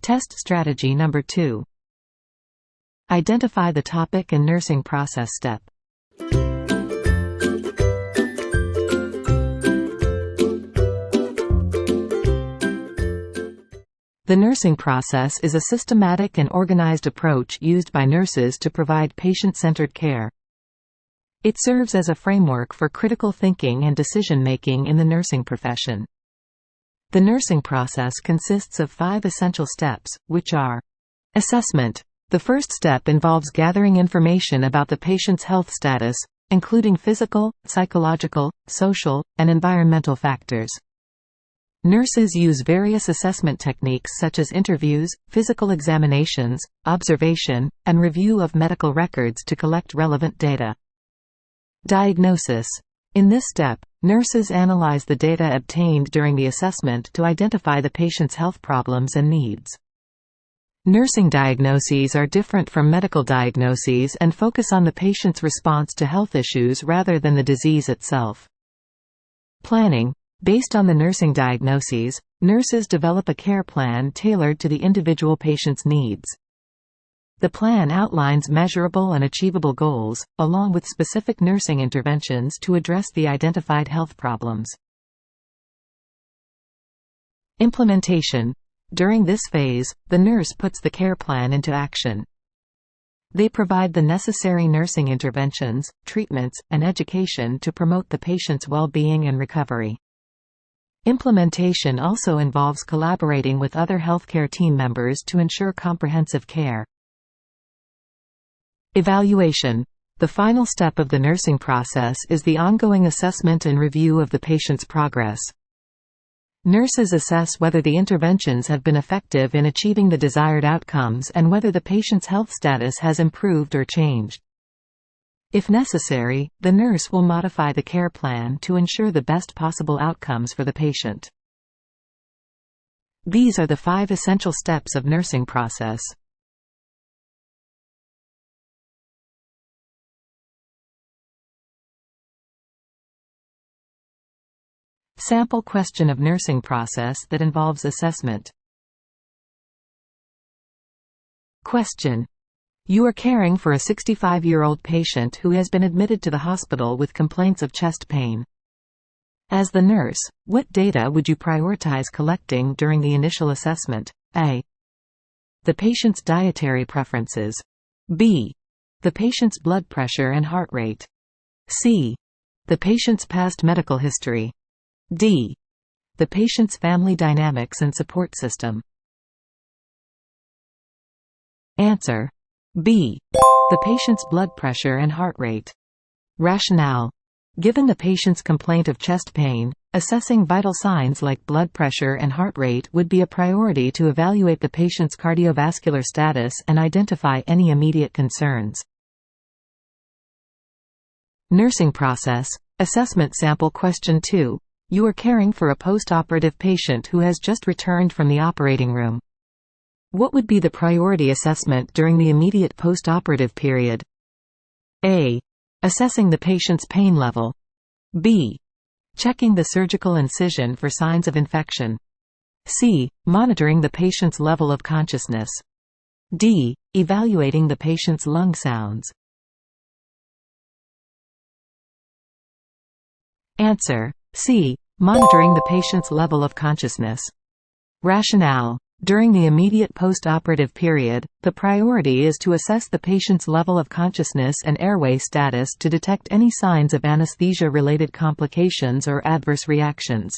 Test strategy number 2. Identify the topic and nursing process step. The nursing process is a systematic and organized approach used by nurses to provide patient-centered care. It serves as a framework for critical thinking and decision-making in the nursing profession. The nursing process consists of 5 essential steps, which are: assessment. The first step involves gathering information about the patient's health status, including physical, psychological, social, and environmental factors. Nurses use various assessment techniques such as interviews, physical examinations, observation, and review of medical records to collect relevant data. Diagnosis. In this step, nurses analyze the data obtained during the assessment to identify the patient's health problems and needs. Nursing diagnoses are different from medical diagnoses and focus on the patient's response to health issues rather than the disease itself. Planning. Based on the nursing diagnoses, nurses develop a care plan tailored to the individual patient's needs. The plan outlines measurable and achievable goals, along with specific nursing interventions to address the identified health problems. Implementation. During this phase, the nurse puts the care plan into action. They provide the necessary nursing interventions, treatments, and education to promote the patient's well-being and recovery. Implementation also involves collaborating with other healthcare team members to ensure comprehensive care. Evaluation. The final step of the nursing process is the ongoing assessment and review of the patient's progress. Nurses assess whether the interventions have been effective in achieving the desired outcomes and whether the patient's health status has improved or changed. If necessary, the nurse will modify the care plan to ensure the best possible outcomes for the patient. These are the 5 essential steps of nursing process. Sample question of nursing process that involves assessment. Question. You are caring for a 65-year-old patient who has been admitted to the hospital with complaints of chest pain. As the nurse, what data would you prioritize collecting during the initial assessment? A. The patient's dietary preferences. B. The patient's blood pressure and heart rate. C. The patient's past medical history. D. The patient's family dynamics and support system. Answer. B. The patient's blood pressure and heart rate. Rationale. Given the patient's complaint of chest pain, assessing vital signs like blood pressure and heart rate would be a priority to evaluate the patient's cardiovascular status and identify any immediate concerns. Nursing process. Assessment sample question 2. You are caring for a post-operative patient who has just returned from the operating room. What would be the priority assessment during the immediate post-operative period? A. Assessing the patient's pain level. B. Checking the surgical incision for signs of infection. C. Monitoring the patient's level of consciousness. D. Evaluating the patient's lung sounds. Answer. C. Monitoring the patient's level of consciousness. Rationale. During the immediate post-operative period, the priority is to assess the patient's level of consciousness and airway status to detect any signs of anesthesia-related complications or adverse reactions.